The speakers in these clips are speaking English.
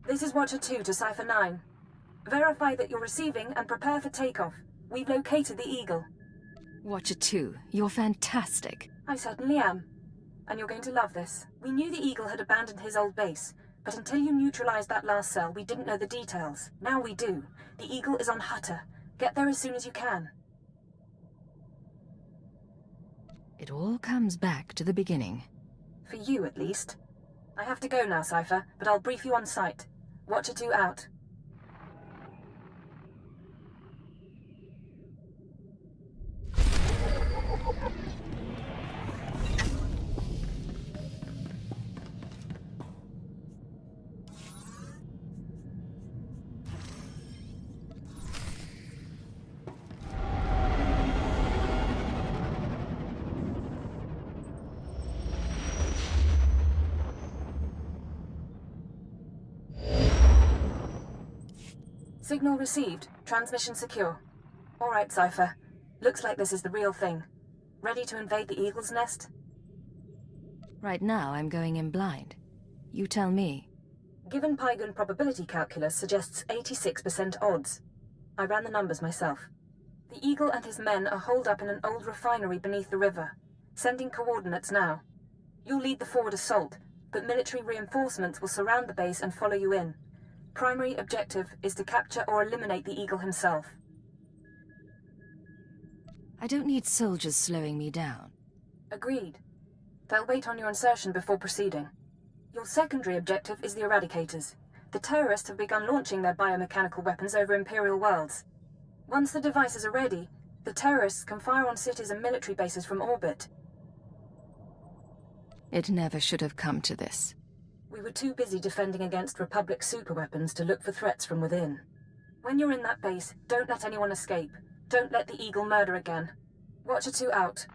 This is Watcher 2 to Cipher 9. Verify that you're receiving and prepare for takeoff. We've located the Eagle. Watcher 2, you're fantastic. I certainly am. And you're going to love this. We knew the Eagle had abandoned his old base, but until you neutralized that last cell, we didn't know the details. Now we do. The Eagle is on Hutter. Get there as soon as you can. It all comes back to the beginning. For you, at least. I have to go now, Cipher, but I'll brief you on site. Watcher 2 out. Signal received. Transmission secure. All right, Cipher. Looks like this is the real thing. Ready to invade the Eagle's nest? Right now, I'm going in blind. You tell me. Given Pygon probability calculus suggests 86% odds. I ran the numbers myself. The Eagle and his men are holed up in an old refinery beneath the river. Sending coordinates now. You'll lead the forward assault, but military reinforcements will surround the base and follow you in. Primary objective is to capture or eliminate the Eagle himself. I don't need soldiers slowing me down. Agreed. They'll wait on your insertion before proceeding. Your secondary objective is the Eradicators. The terrorists have begun launching their biomechanical weapons over Imperial worlds. Once the devices are ready, the terrorists can fire on cities and military bases from orbit. It never should have come to this. We were too busy defending against Republic superweapons to look for threats from within. When you're in that base, don't let anyone escape. Don't let the Eagle murder again. Watcher 2 out.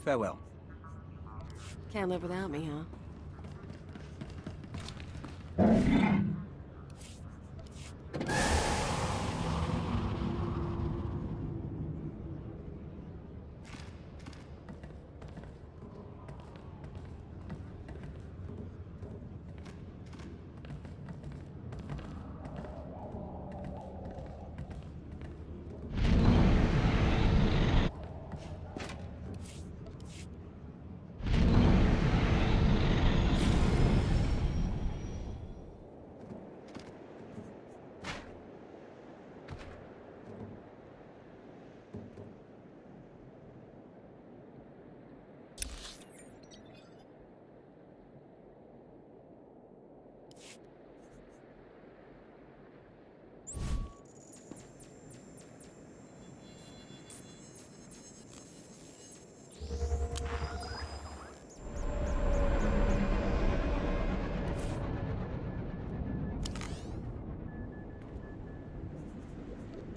Farewell. Can't live without me, huh?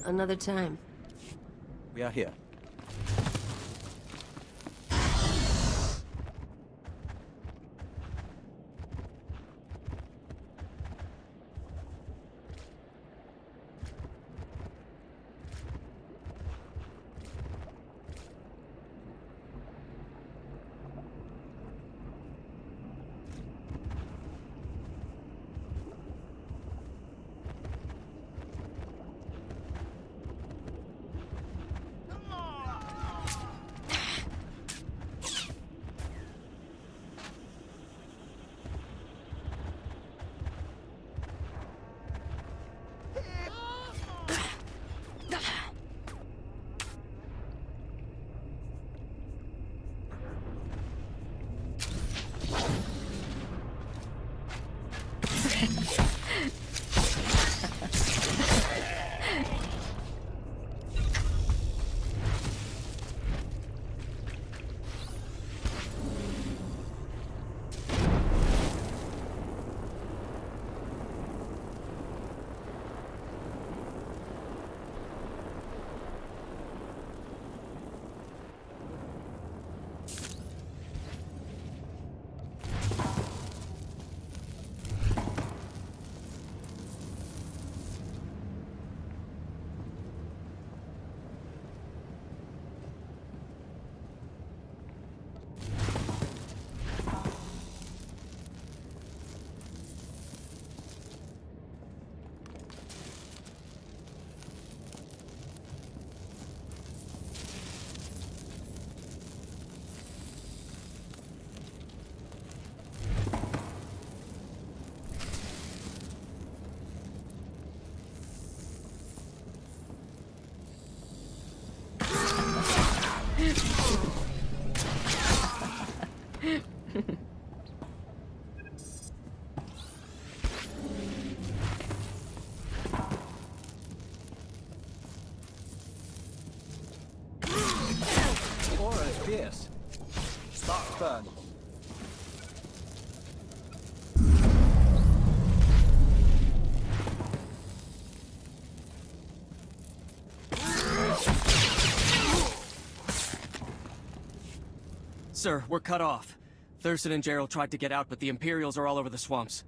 Another time. We are here. Aura's fierce. Sparks burn. Sir, we're cut off. Thurston and Gerald tried to get out, but the Imperials are all over the swamps.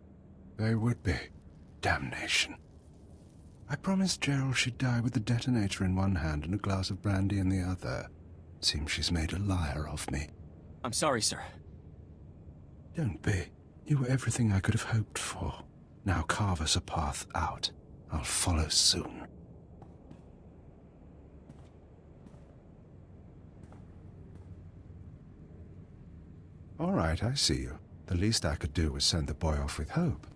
They would be. Damnation. I promised Gerald she'd die with the detonator in one hand and a glass of brandy in the other. Seems she's made a liar of me. I'm sorry, sir. Don't be. You were everything I could have hoped for. Now carve us a path out. I'll follow soon. All right, I see you. The least I could do was send the boy off with hope.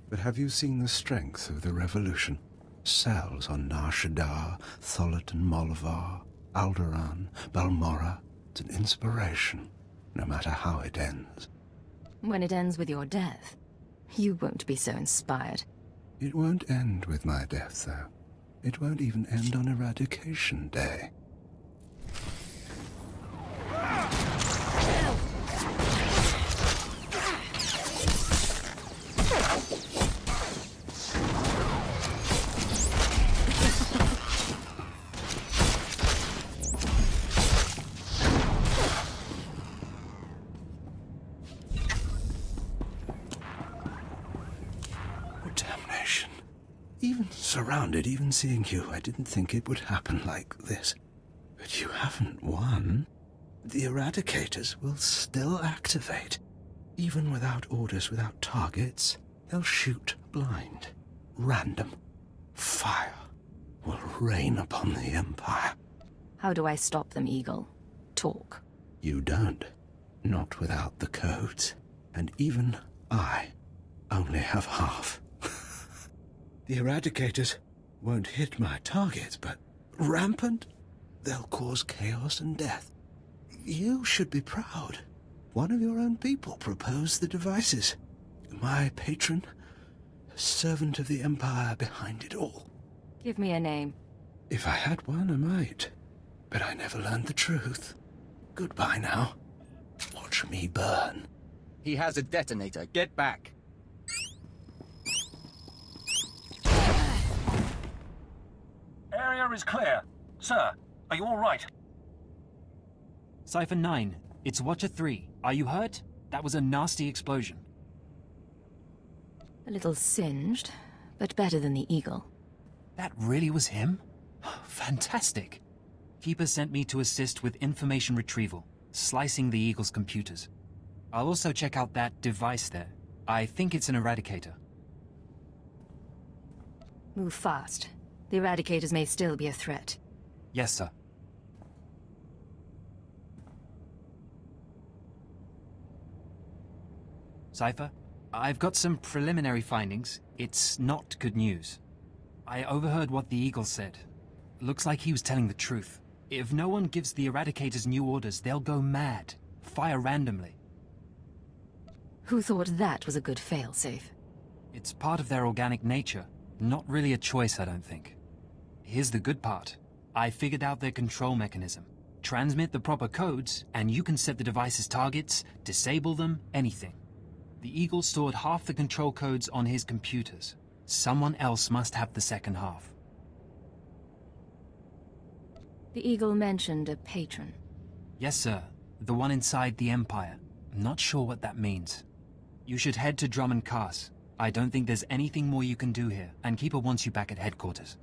But have you seen the strength of the revolution? Cells on Nar Shaddaa, Tholitan Molvar, Alderaan, Balmorra. It's an inspiration, no matter how it ends. When it ends with your death, you won't be so inspired. It won't end with my death, though. It won't even end on Eradication Day. Surrounded, even seeing you, I didn't think it would happen like this. But you haven't won. The Eradicators will still activate. Even without orders, without targets, they'll shoot blind. Random. Fire will rain upon the Empire. How do I stop them, Eagle? Talk. You don't. Not without the codes. And even I only have half. The Eradicators won't hit my targets, but rampant, they'll cause chaos and death. You should be proud. One of your own people proposed the devices. My patron, servant of the Empire behind it all. Give me a name. If I had one, I might. But I never learned the truth. Goodbye now. Watch me burn. He has a detonator. Get back. Area is clear. Sir, are you all right? Cypher 9, it's Watcher 3. Are you hurt? That was a nasty explosion. A little singed, but better than the Eagle. That really was him? Fantastic. Keeper sent me to assist with information retrieval, slicing the Eagle's computers. I'll also check out that device there. I think it's an Eradicator. Move fast. The Eradicators may still be a threat. Yes, sir. Cypher, I've got some preliminary findings. It's not good news. I overheard what the Eagle said. Looks like he was telling the truth. If no one gives the Eradicators new orders, they'll go mad. Fire randomly. Who thought that was a good failsafe? It's part of their organic nature. Not really a choice, I don't think. Here's the good part. I figured out their control mechanism. Transmit the proper codes, and you can set the device's targets, disable them, anything. The Eagle stored half the control codes on his computers. Someone else must have the second half. The Eagle mentioned a patron. Yes, sir. The one inside the Empire. I'm not sure what that means. You should head to Drummond Cars. I don't think there's anything more you can do here, and Keeper wants you back at headquarters.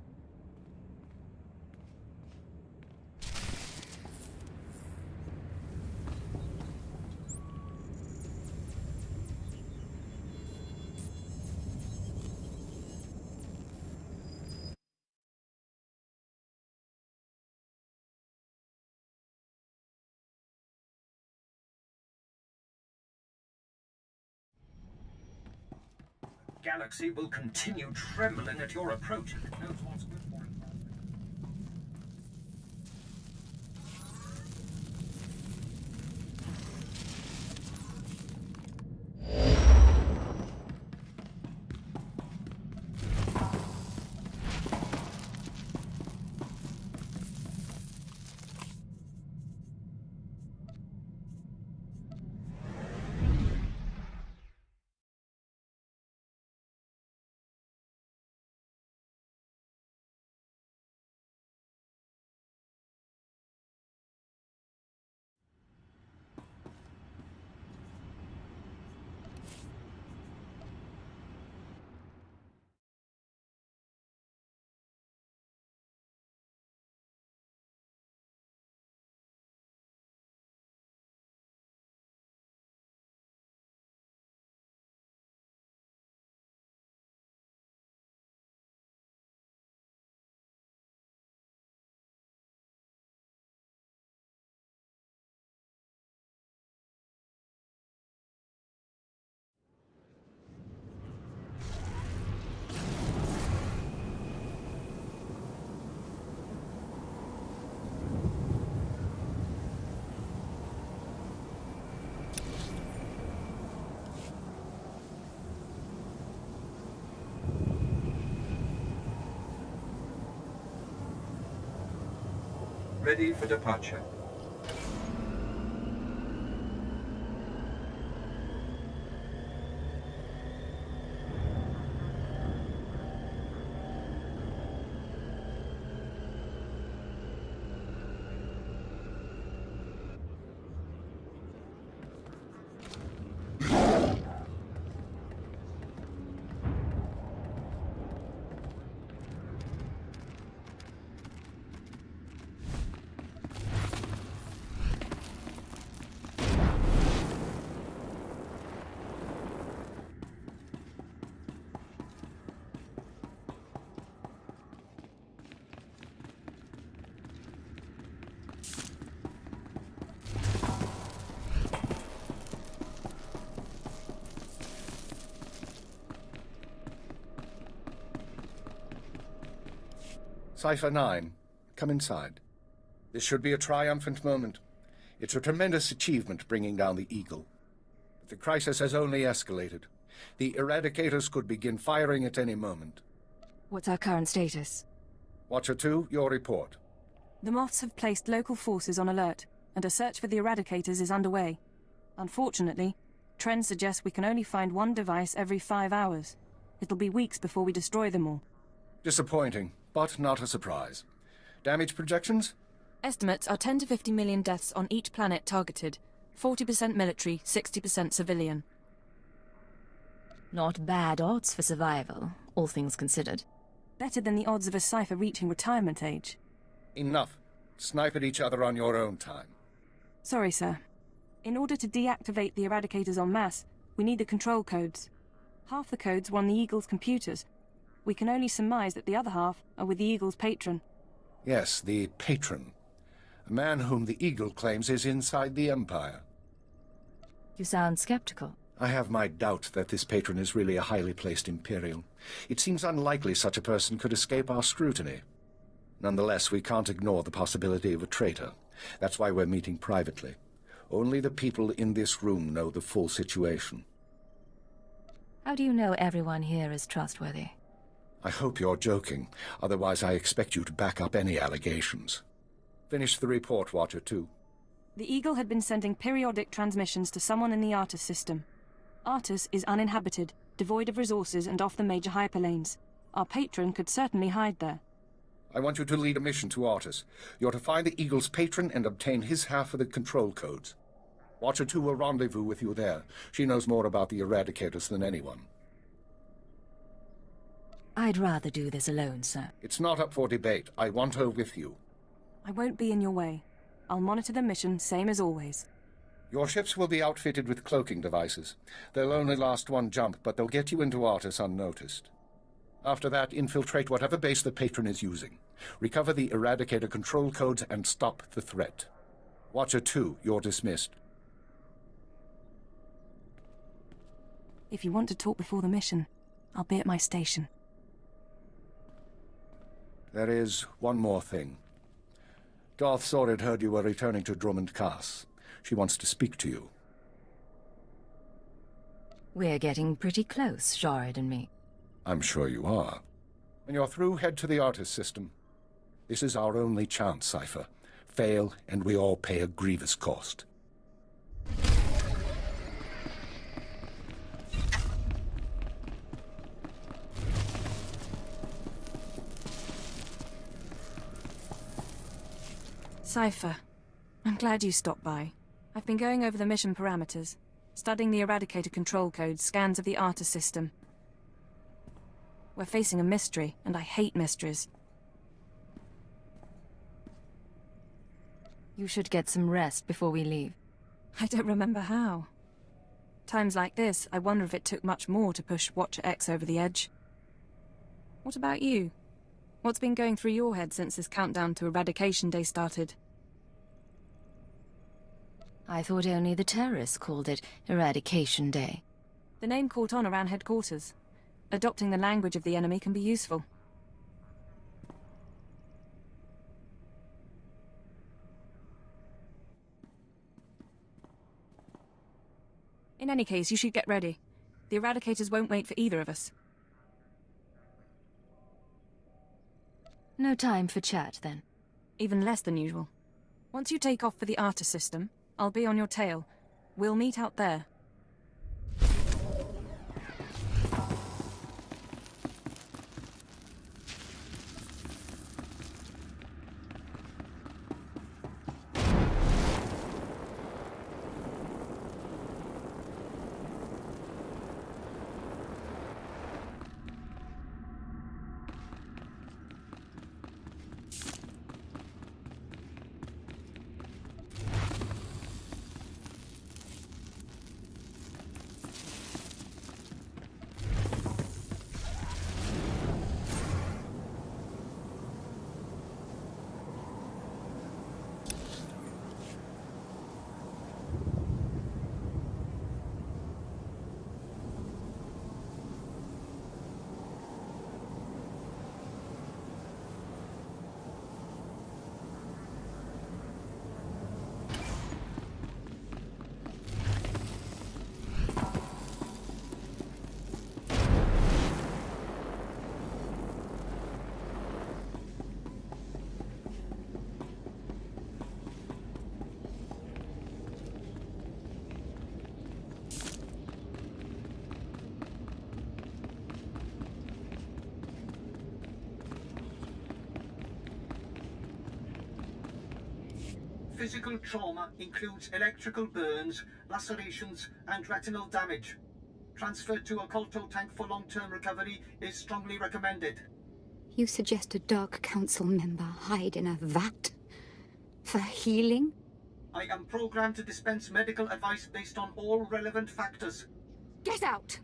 Galaxy will continue trembling at your approach if it knows what's good for it. Ready for departure. Cypher 9, come inside. This should be a triumphant moment. It's a tremendous achievement bringing down the Eagle. But the crisis has only escalated. The Eradicators could begin firing at any moment. What's our current status? Watcher 2, your report. The Moths have placed local forces on alert, and a search for the Eradicators is underway. Unfortunately, trends suggest we can only find one device every 5 hours. It'll be weeks before we destroy them all. Disappointing, but not a surprise. Damage projections? Estimates are 10 to 50 million deaths on each planet targeted. 40% military, 60% civilian. Not bad odds for survival, all things considered. Better than the odds of a cipher reaching retirement age. Enough. Snipe at each other on your own time. Sorry, sir. In order to deactivate the Eradicators en masse, we need the control codes. Half the codes were on the Eagle's computers. We can only surmise that the other half are with the Eagle's patron. Yes, the patron. A man whom the Eagle claims is inside the Empire. You sound skeptical. I have my doubt that this patron is really a highly placed Imperial. It seems unlikely such a person could escape our scrutiny. Nonetheless, we can't ignore the possibility of a traitor. That's why we're meeting privately. Only the people in this room know the full situation. How do you know everyone here is trustworthy? I hope you're joking. Otherwise, I expect you to back up any allegations. Finish the report, Watcher 2. The Eagle had been sending periodic transmissions to someone in the Artus system. Artus is uninhabited, devoid of resources and off the major hyperlanes. Our patron could certainly hide there. I want you to lead a mission to Artus. You're to find the Eagle's patron and obtain his half of the control codes. Watcher 2 will rendezvous with you there. She knows more about the Eradicators than anyone. I'd rather do this alone, sir. It's not up for debate. I want her with you. I won't be in your way. I'll monitor the mission, same as always. Your ships will be outfitted with cloaking devices. They'll only last one jump, but they'll get you into Artus unnoticed. After that, infiltrate whatever base the patron is using. Recover the Eradicator control codes and stop the threat. Watcher 2, you're dismissed. If you want to talk before the mission, I'll be at my station. There is one more thing. Darth Sorid heard you were returning to Drummond Cass. She wants to speak to you. We're getting pretty close, Jared and me. I'm sure you are. When you're through, head to the Artus system. This is our only chance, Cypher. Fail, and we all pay a grievous cost. Cypher, I'm glad you stopped by. I've been going over the mission parameters, studying the Eradicator control codes, scans of the Artus system. We're facing a mystery, and I hate mysteries. You should get some rest before we leave. I don't remember how. Times like this, I wonder if it took much more to push Watcher X over the edge. What about you? What's been going through your head since this countdown to Eradication Day started? I thought only the terrorists called it Eradication Day. The name caught on around headquarters. Adopting the language of the enemy can be useful. In any case, you should get ready. The Eradicators won't wait for either of us. No time for chat, then. Even less than usual. Once you take off for the Artus system, I'll be on your tail. We'll meet out there. Physical trauma includes electrical burns, lacerations, and retinal damage. Transfer to a Colto tank for long-term recovery is strongly recommended. You suggest a Dark Council member hide in a vat? For healing? I am programmed to dispense medical advice based on all relevant factors. Get out!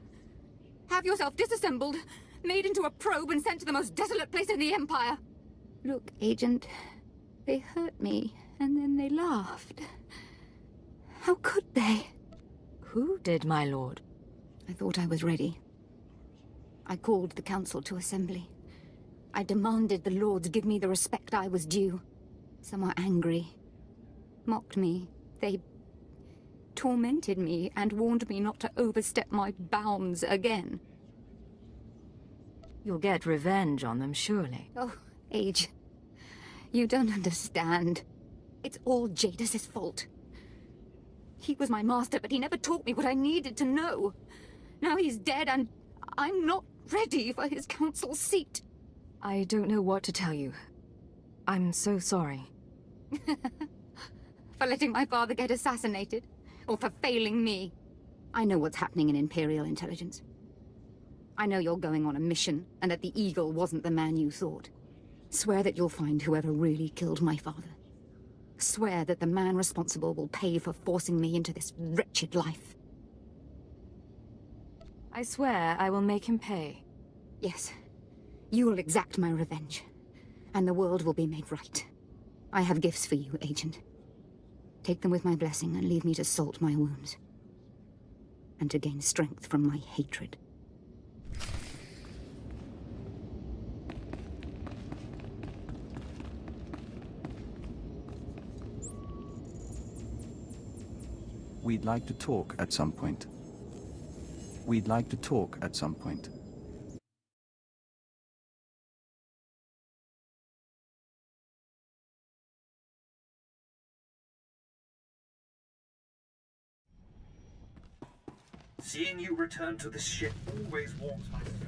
Have yourself disassembled, made into a probe and sent to the most desolate place in the Empire! Look, Agent, they hurt me, and then they laughed. How could they? Who did, my lord? I thought I was ready. I called the Council to assembly. I demanded the Lords give me the respect I was due. Some were angry. Mocked me. They tormented me and warned me not to overstep my bounds again. You'll get revenge on them, surely. Oh, Age. You don't understand. It's all Jadis's fault. He was my master, but he never taught me what I needed to know. Now he's dead, and I'm not ready for his council seat. I don't know what to tell you. I'm so sorry. For letting my father get assassinated? Or for failing me? I know what's happening in Imperial intelligence. I know you're going on a mission, and that the Eagle wasn't the man you thought. Swear that you'll find whoever really killed my father. Swear that the man responsible will pay for forcing me into this wretched life. I swear I will make him pay. Yes. You will exact my revenge, and the world will be made right. I have gifts for you, Agent. Take them with my blessing and leave me to salt my wounds. And to gain strength from my hatred. We'd like to talk at some point. We'd like to talk at some point. Seeing you return to this ship always warms my spirit.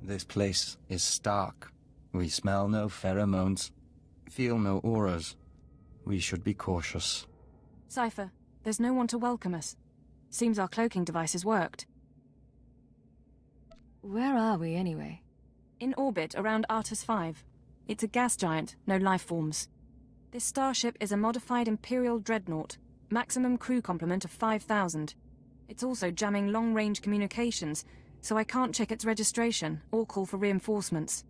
This place is stark. We smell no pheromones, feel no auras. We should be cautious. Cypher, there's no one to welcome us. Seems our cloaking devices worked. Where are we, anyway? In orbit around Artus 5. It's a gas giant, no life forms. This starship is a modified Imperial dreadnought, maximum crew complement of 5,000. It's also jamming long-range communications, so I can't check its registration or call for reinforcements.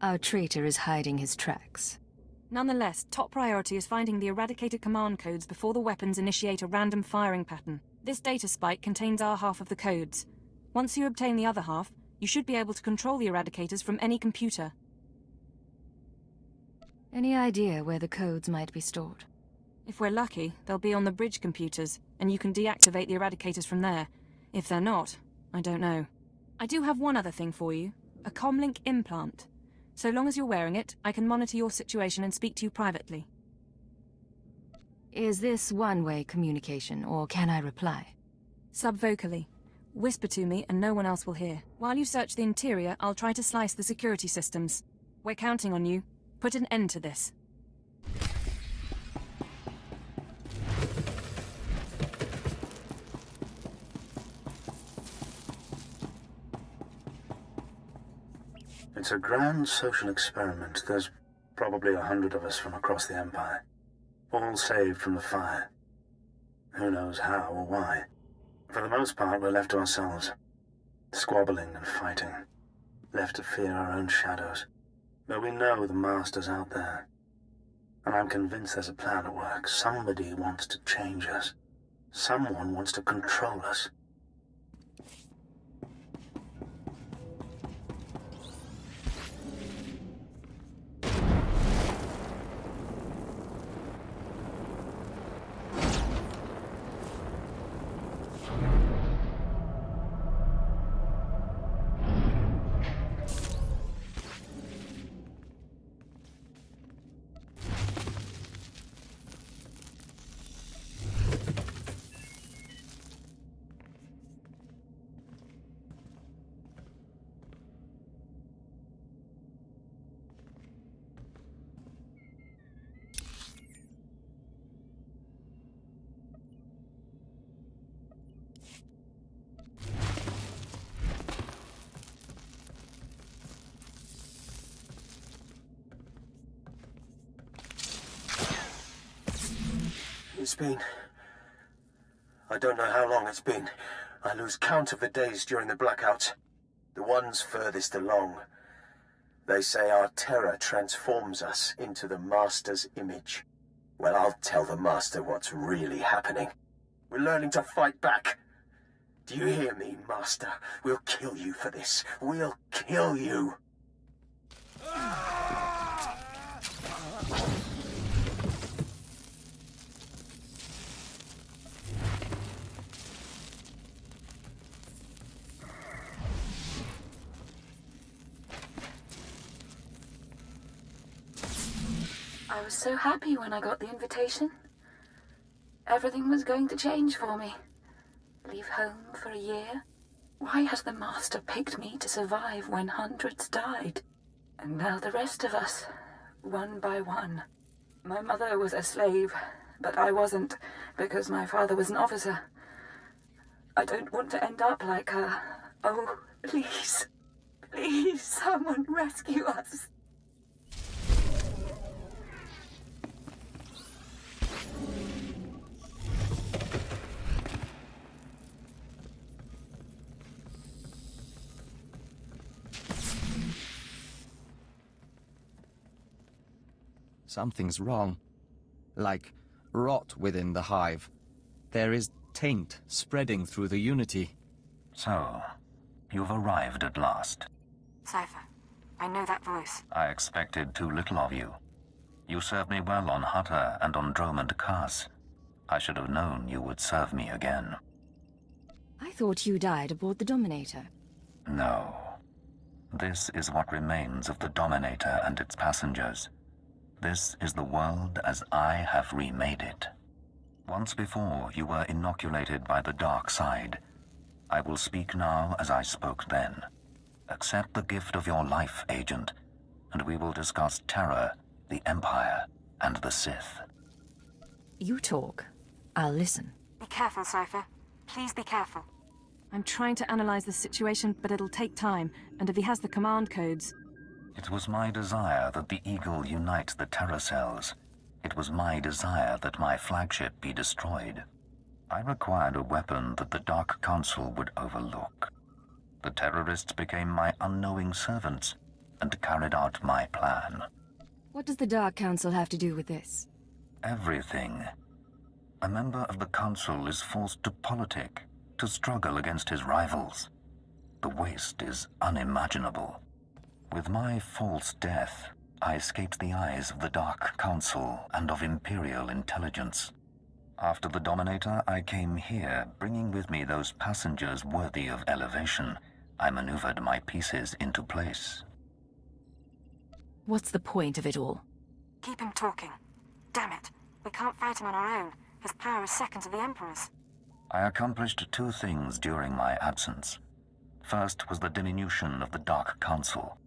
Our traitor is hiding his tracks. Nonetheless, top priority is finding the eradicated command codes before the weapons initiate a random firing pattern. This data spike contains our half of the codes. Once you obtain the other half, you should be able to control the eradicators from any computer. Any idea where the codes might be stored? If we're lucky, they'll be on the bridge computers, and you can deactivate the eradicators from there. If they're not, I don't know. I do have one other thing for you. A comlink implant. So long as you're wearing it, I can monitor your situation and speak to you privately. Is this one-way communication, or can I reply? Subvocally. Whisper to me and no one else will hear. While you search the interior, I'll try to slice the security systems. We're counting on you. Put an end to this. It's a grand social experiment. There's probably 100 of us from across the Empire, all saved from the fire. Who knows how or why. For the most part, we're left to ourselves, squabbling and fighting, left to fear our own shadows. But we know the Master's out there, and I'm convinced there's a plan at work. Somebody wants to change us. Someone wants to control us. It's been... I don't know how long it's been. I lose count of the days during the blackout. The ones furthest along. They say our terror transforms us into the Master's image. Well, I'll tell the Master what's really happening. We're learning to fight back. Do you hear me, Master? We'll kill you for this. We'll kill you. I was so happy when I got the invitation. Everything was going to change for me. Leave home for a year? Why has the Master picked me to survive when hundreds died? And now the rest of us, one by one. My mother was a slave, but I wasn't, because my father was an officer. I don't want to end up like her. Oh, please. Please, someone rescue us. Something's wrong. Like rot within the hive. There is taint spreading through the Unity. So, you've arrived at last. Cypher, I know that voice. I expected too little of you. You served me well on Hutter and on Dromund Kaas. I should have known you would serve me again. I thought you died aboard the Dominator. No. This is what remains of the Dominator and its passengers. This is the world as I have remade it. Once before, you were inoculated by the dark side. I will speak now as I spoke then. Accept the gift of your life, Agent, and we will discuss terror, the Empire, and the Sith. You talk. I'll listen. Be careful, Cypher. Please be careful. I'm trying to analyze the situation, but it'll take time, and if he has the command codes... It was my desire that the Eagle unite the terror cells. It was my desire that my flagship be destroyed. I required a weapon that the Dark Council would overlook. The terrorists became my unknowing servants and carried out my plan. What does the Dark Council have to do with this? Everything. A member of the Council is forced to politic, to struggle against his rivals. The waste is unimaginable. With my false death, I escaped the eyes of the Dark Council and of Imperial intelligence. After the Dominator, I came here, bringing with me those passengers worthy of elevation. I maneuvered my pieces into place. What's the point of it all? Keep him talking. Damn it. We can't fight him on our own. His power is second to the Emperor's. I accomplished two things during my absence. First was the diminution of the Dark Council.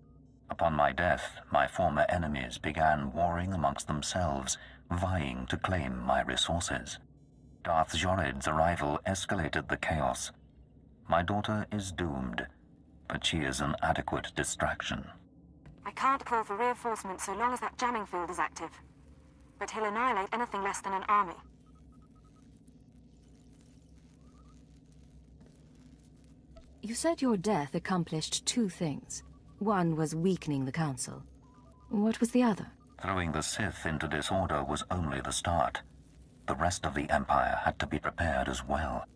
Upon my death, my former enemies began warring amongst themselves, vying to claim my resources. Darth Jored's arrival escalated the chaos. My daughter is doomed, but she is an adequate distraction. I can't call for reinforcements so long as that jamming field is active. But he'll annihilate anything less than an army. You said your death accomplished two things. One was weakening the Council. What was the other? Throwing the Sith into disorder was only the start. The rest of the Empire had to be prepared as well.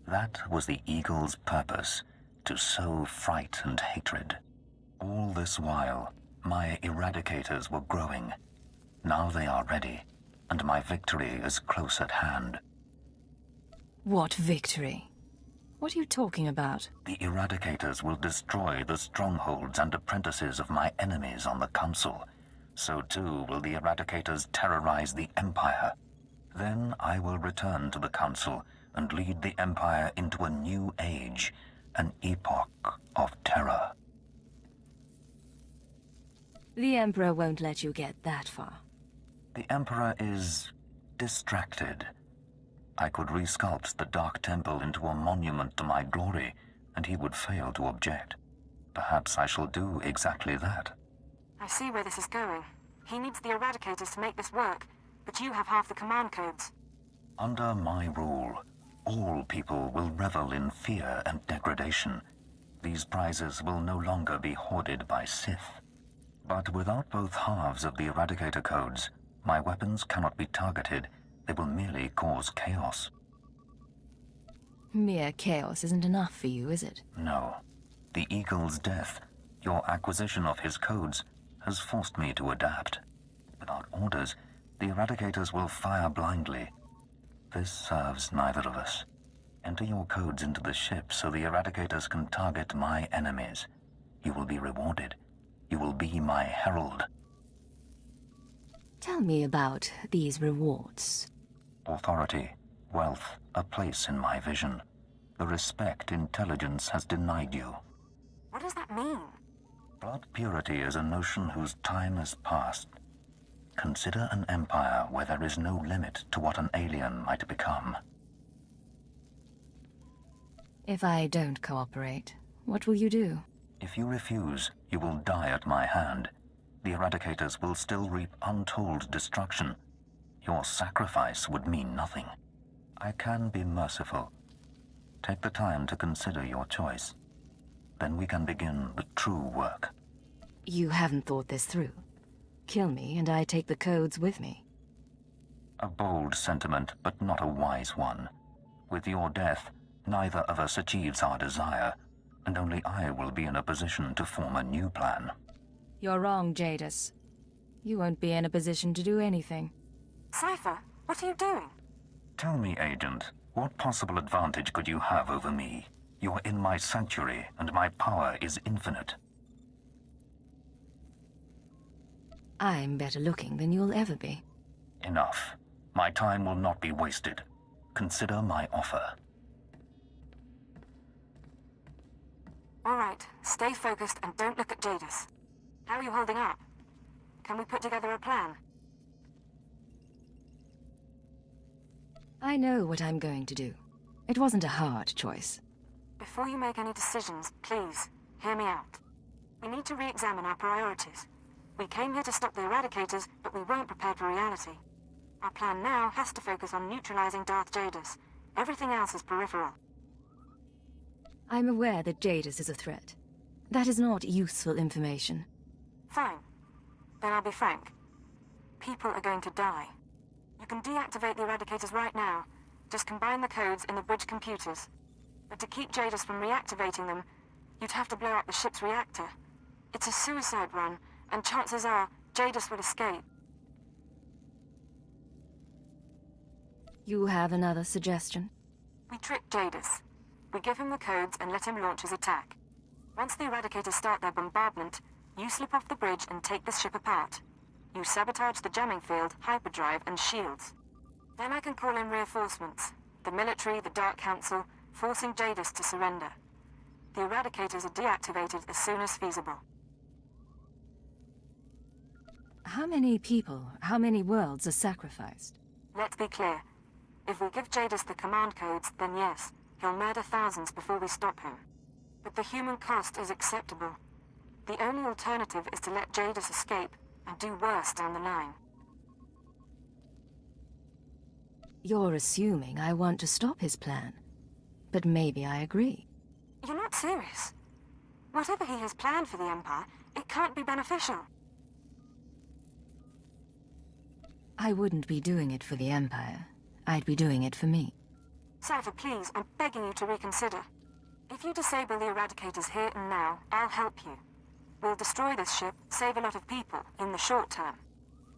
That was the Eagle's purpose, to sow fright and hatred. All this while, my Eradicators were growing. Now they are ready, and my victory is close at hand. What victory? What are you talking about? The Eradicators will destroy the strongholds and apprentices of my enemies on the Council. So too will the Eradicators terrorize the Empire. Then I will return to the Council and lead the Empire into a new age, an epoch of terror. The Emperor won't let you get that far. The Emperor is distracted. I could resculpt the Dark Temple into a monument to my glory, and he would fail to object. Perhaps I shall do exactly that. I see where this is going. He needs the Eradicators to make this work, but you have half the command codes. Under my rule, all people will revel in fear and degradation. These prizes will no longer be hoarded by Sith. But without both halves of the Eradicator codes, my weapons cannot be targeted. They will merely cause chaos. Mere chaos isn't enough for you, is it? No. The Eagle's death, your acquisition of his codes, has forced me to adapt. Without orders, the Eradicators will fire blindly. This serves neither of us. Enter your codes into the ship so the Eradicators can target my enemies. You will be rewarded. You will be my herald. Tell me about these rewards. Authority, wealth, a place in my vision. The respect intelligence has denied you. What does that mean? Blood purity is a notion whose time has passed. Consider an empire where there is no limit to what an alien might become. If I don't cooperate, what will you do? If you refuse, you will die at my hand. The Eradicators will still reap untold destruction. Your sacrifice would mean nothing. I can be merciful. Take the time to consider your choice. Then we can begin the true work. You haven't thought this through. Kill me, and I take the codes with me. A bold sentiment, but not a wise one. With your death, neither of us achieves our desire, and only I will be in a position to form a new plan. You're wrong, Jadis. You won't be in a position to do anything. Cypher, what are you doing? Tell me, Agent, what possible advantage could you have over me? You're in my sanctuary, and my power is infinite. I'm better looking than you'll ever be. Enough. My time will not be wasted. Consider my offer. All right, stay focused and don't look at Jadis. How are you holding up? Can we put together a plan? I know what I'm going to do. It wasn't a hard choice. Before you make any decisions, please, hear me out. We need to re-examine our priorities. We came here to stop the Eradicators, but we weren't prepared for reality. Our plan now has to focus on neutralizing Darth Jadis. Everything else is peripheral. I'm aware that Jadis is a threat. That is not useful information. Fine. Then I'll be frank. People are going to die. You can deactivate the Eradicators right now. Just combine the codes in the bridge computers. But to keep Jadis from reactivating them, you'd have to blow up the ship's reactor. It's a suicide run, and chances are Jadis will escape. You have another suggestion? We trick Jadis. We give him the codes and let him launch his attack. Once the Eradicators start their bombardment, you slip off the bridge and take the ship apart. You sabotage the jamming field, hyperdrive, and shields. Then I can call in reinforcements. The military, the Dark Council, forcing Jadis to surrender. The Eradicators are deactivated as soon as feasible. How many people, how many worlds are sacrificed? Let's be clear. If we give Jadis the command codes, then yes, he'll murder thousands before we stop him. But the human cost is acceptable. The only alternative is to let Jadis escape and do worse down the line. You're assuming I want to stop his plan. But maybe I agree. You're not serious. Whatever he has planned for the Empire, it can't be beneficial. I wouldn't be doing it for the Empire. I'd be doing it for me. Cypher, please, I'm begging you to reconsider. If you disable the Eradicators here and now, I'll help you. We'll destroy this ship, save a lot of people, in the short term.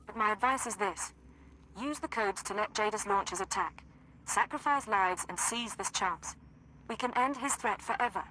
But my advice is this. Use the codes to let Jadis launch his attack. Sacrifice lives and seize this chance. We can end his threat forever.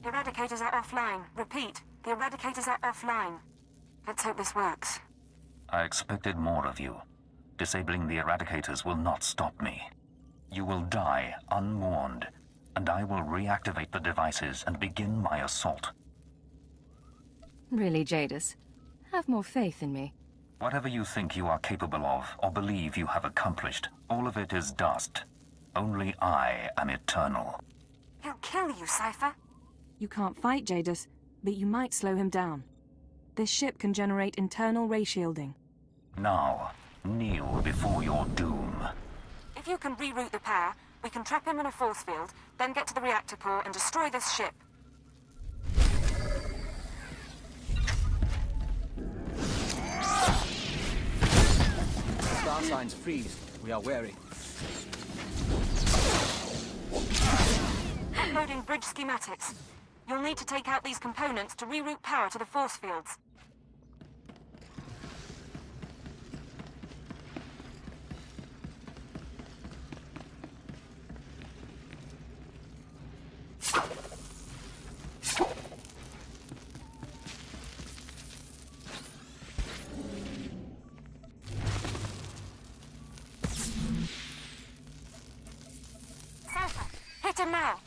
The Eradicators are offline. Repeat, the Eradicators are offline. Let's hope this works. I expected more of you. Disabling the Eradicators will not stop me. You will die unwarned, and I will reactivate the devices and begin my assault. Really, Jadis? Have more faith in me. Whatever you think you are capable of, or believe you have accomplished, all of it is dust. Only I am eternal. He'll kill you, Cypher. You can't fight Jadis, but you might slow him down. This ship can generate internal ray shielding. Now, kneel before your doom. If you can reroute the power, we can trap him in a force field, then get to the reactor core and destroy this ship. Star signs freeze. We are wary. Uploading bridge schematics. You'll need to take out these components to reroute power to the force fields. Cypher, hit him now!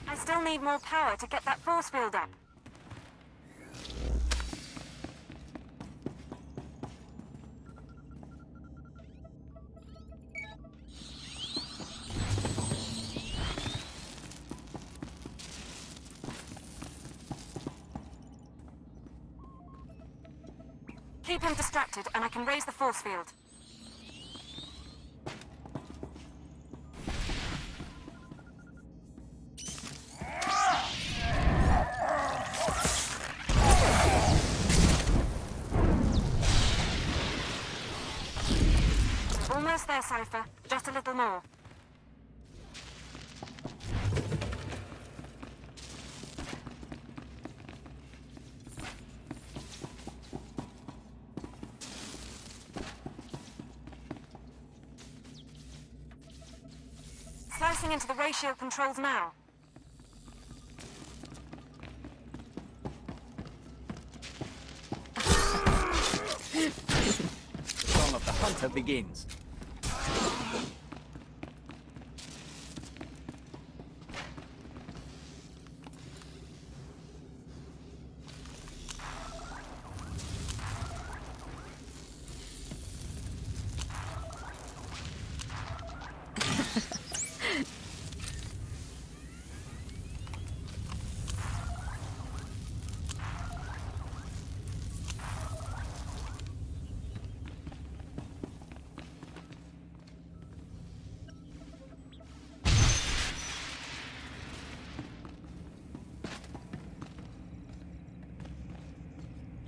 I still need more power to get that force field up. Keep him distracted, and I can raise the force field. Almost there, Cypher. Just a little more. Slicing into the ratio controls now. The song of the hunter begins.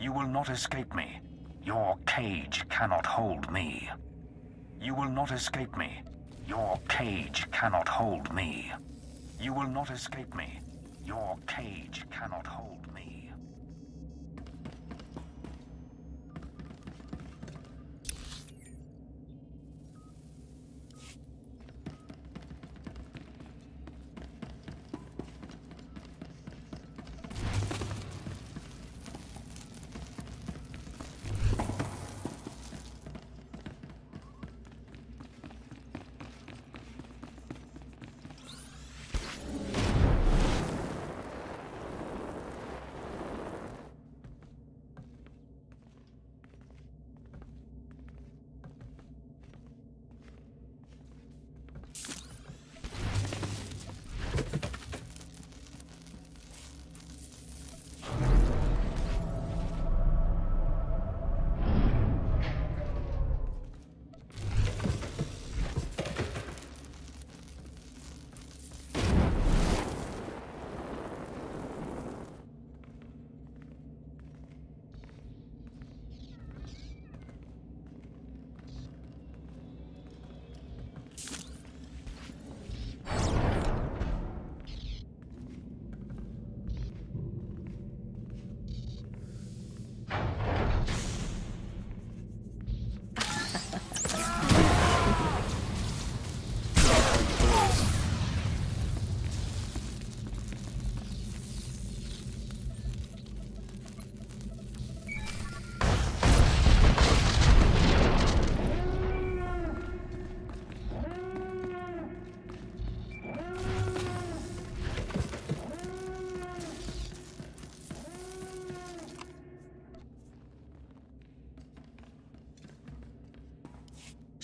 You will not escape me. Your cage cannot hold me. You will not escape me. Your cage cannot hold me. You will not escape me. Your cage cannot hold me.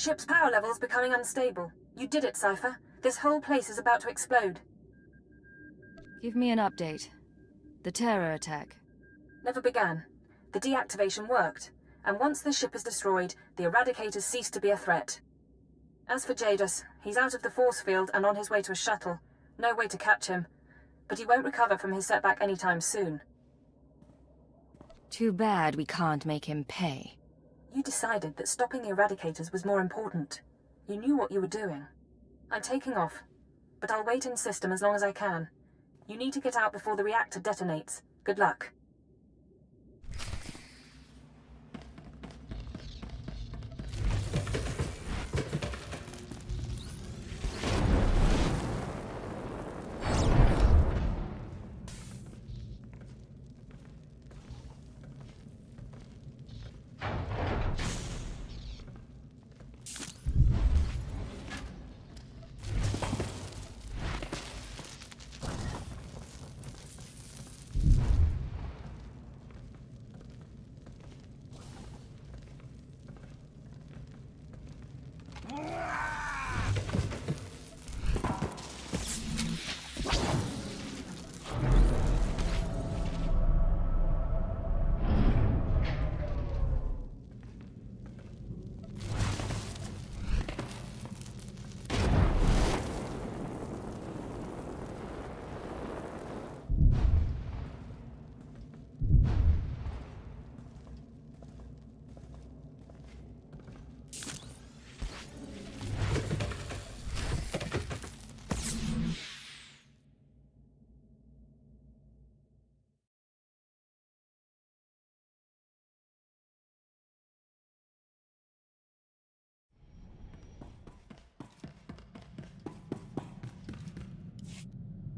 Ship's power level's becoming unstable. You did it, Cypher. This whole place is about to explode. Give me an update. The terror attack. Never began. The deactivation worked, and once the ship is destroyed, the Eradicators cease to be a threat. As for Jadis, he's out of the force field and on his way to a shuttle. No way to catch him. But he won't recover from his setback anytime soon. Too bad we can't make him pay. You decided that stopping the Eradicators was more important. You knew what you were doing. I'm taking off, but I'll wait in system as long as I can. You need to get out before the reactor detonates. Good luck.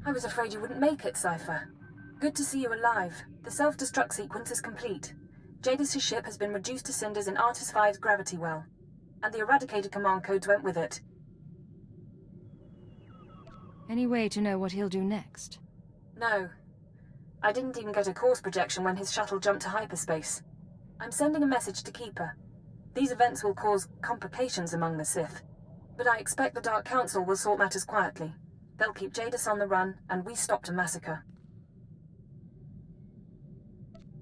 I was afraid you wouldn't make it, Cypher. Good to see you alive. The self-destruct sequence is complete. Jadis' ship has been reduced to cinders in Artis V's gravity well, and the Eradicator command codes went with it. Any way to know what he'll do next? No. I didn't even get a course projection when his shuttle jumped to hyperspace. I'm sending a message to Keeper. These events will cause complications among the Sith, but I expect the Dark Council will sort matters quietly. They'll keep Jadis on the run, and we stopped a massacre.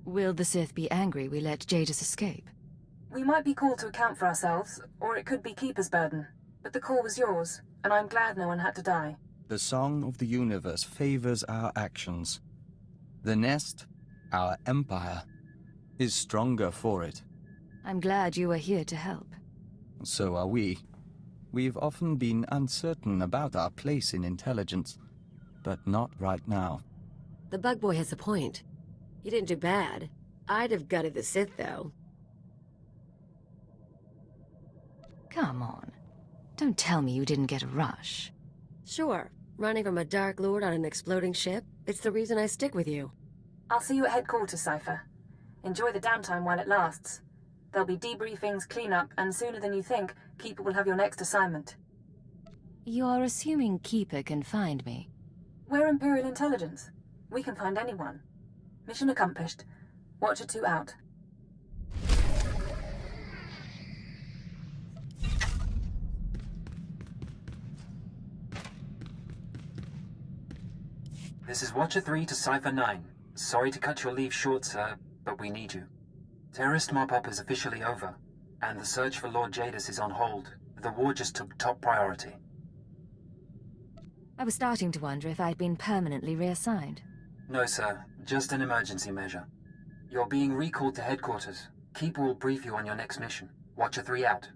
Will the Sith be angry we let Jadis escape? We might be called to account for ourselves, or it could be Keeper's burden. But the call was yours, and I'm glad no one had to die. The song of the universe favors our actions. The nest, our empire, is stronger for it. I'm glad you are here to help. So are we. We've often been uncertain about our place in intelligence, but not right now. The bug boy has a point. You didn't do bad. I'd have gutted the Sith, though. Come on. Don't tell me you didn't get a rush. Sure. Running from a Dark Lord on an exploding ship, it's the reason I stick with you. I'll see you at headquarters, Cypher. Enjoy the downtime while it lasts. There'll be debriefings, cleanup, and sooner than you think, Keeper will have your next assignment. You're assuming Keeper can find me. We're Imperial intelligence. We can find anyone. Mission accomplished. Watcher 2 out. This is Watcher 3 to Cypher 9. Sorry to cut your leave short, sir, but we need you. Terrorist mop-up is officially over, and the search for Lord Jadis is on hold. The war just took top priority. I was starting to wonder if I'd been permanently reassigned. No, sir. Just an emergency measure. You're being recalled to headquarters. Keeper will brief you on your next mission. Watcher 3 out.